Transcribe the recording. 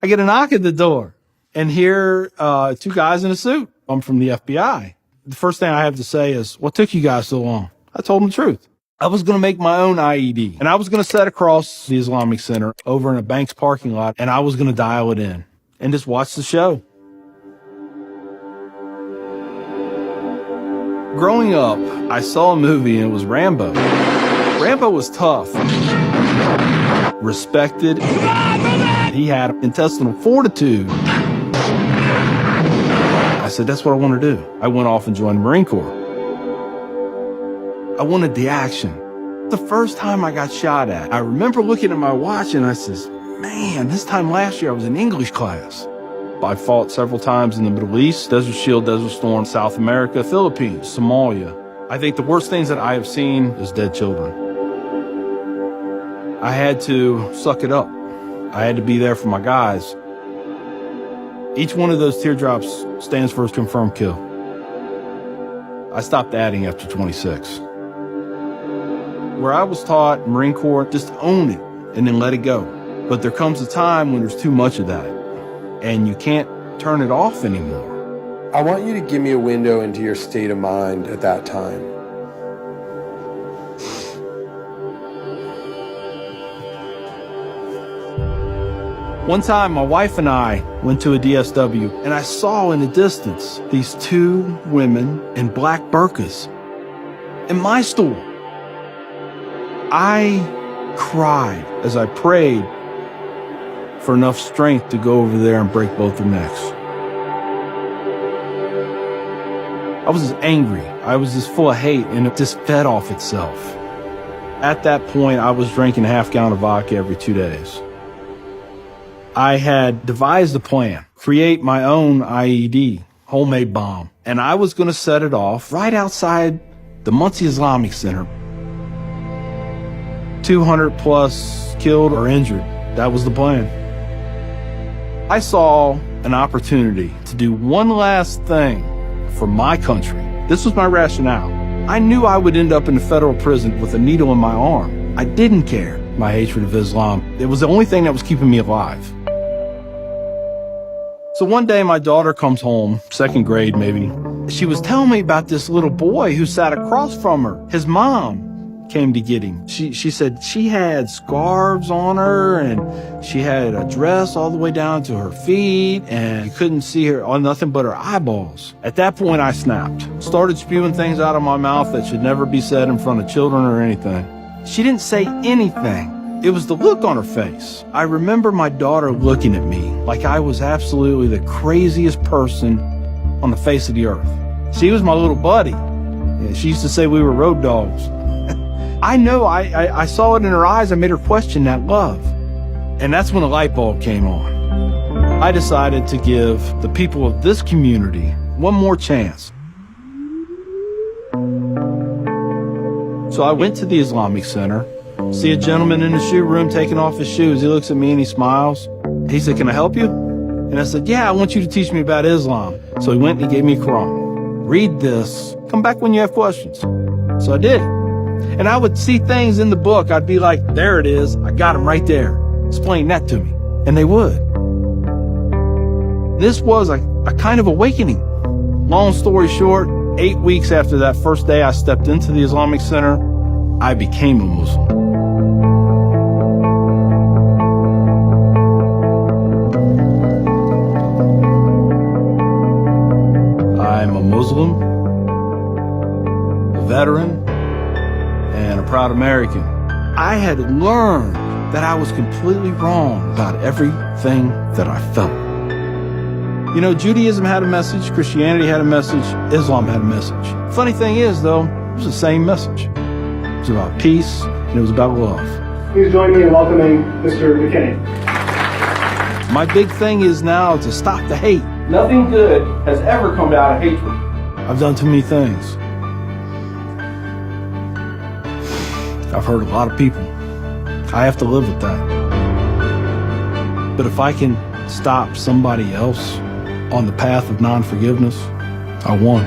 I get a knock at the door and hear two guys in a suit. I'm from the FBI. The first thing I have to say is, what took you guys so long? I told them the truth. I was going to make my own IED, and I was going to set across the Islamic Center over in a bank's parking lot, and I was going to dial it in and just watch the show. Growing up, I saw a movie, and it was Rambo. Rambo was tough, respected. He had intestinal fortitude. I said, that's what I want to do. I went off and joined the Marine Corps. I wanted the action. The first time I got shot at, I remember looking at my watch and I says, man, this time last year I was in English class. I fought several times in the Middle East, Desert Shield, Desert Storm, South America, Philippines, Somalia. I think the worst things that I have seen is dead children. I had to suck it up. I had to be there for my guys. Each one of those teardrops stands for a confirmed kill. I stopped adding after 26. Where I was taught, Marine Corps, just own it and then let it go. But there comes a time when there's too much of that and you can't turn it off anymore. I want you to give me a window into your state of mind at that time. One time, my wife and I went to a DSW, and I saw in the distance these two women in black burqas in my store. I cried as I prayed for enough strength to go over there and break both their necks. I was just angry. I was just full of hate, and it just fed off itself. At that point, I was drinking a half-gallon of vodka every 2 days. I had devised a plan, create my own IED, homemade bomb, and I was going to set it off right outside the Muncie Islamic Center. 200 plus killed or injured. That was the plan. I saw an opportunity to do one last thing for my country. This was my rationale. I knew I would end up in a federal prison with a needle in my arm. I didn't care. My hatred of Islam, it was the only thing that was keeping me alive. So one day my daughter comes home, second grade maybe. She was telling me about this little boy who sat across from her. His mom came to get him. She said she had scarves on her and she had a dress all the way down to her feet and you couldn't see her on nothing but her eyeballs. At that point I snapped, started spewing things out of my mouth that should never be said in front of children or anything. She didn't say anything. It was the look on her face. I remember my daughter looking at me like I was absolutely the craziest person on the face of the earth. She was my little buddy. She used to say we were road dogs. I know I saw it in her eyes. I made her question that love. And that's when a light bulb came on. I decided to give the people of this community one more chance. So I went to the Islamic Center. See a gentleman in the shoe room taking off his shoes. He looks at me and he smiles. He said, can I help you? And I said, yeah, I want you to teach me about Islam. So he went and he gave me a Quran. Read this. Come back when you have questions. So I did. And I would see things in the book. I'd be like, there it is. I got him right there. Explain that to me. And they would. This was a kind of awakening. Long story short, 8 weeks after that first day I stepped into the Islamic Center, I became a Muslim. I'm a Muslim, a veteran, and a proud American. I had learned that I was completely wrong about everything that I felt. You know, Judaism had a message, Christianity had a message, Islam had a message. Funny thing is, though, it was the same message. It was about peace, and it was about love. Please join me in welcoming Mr. McKinney. My big thing is now to stop the hate. Nothing good has ever come out of hatred. I've done too many things. I've hurt a lot of people. I have to live with that. But if I can stop somebody else on the path of non-forgiveness, I won.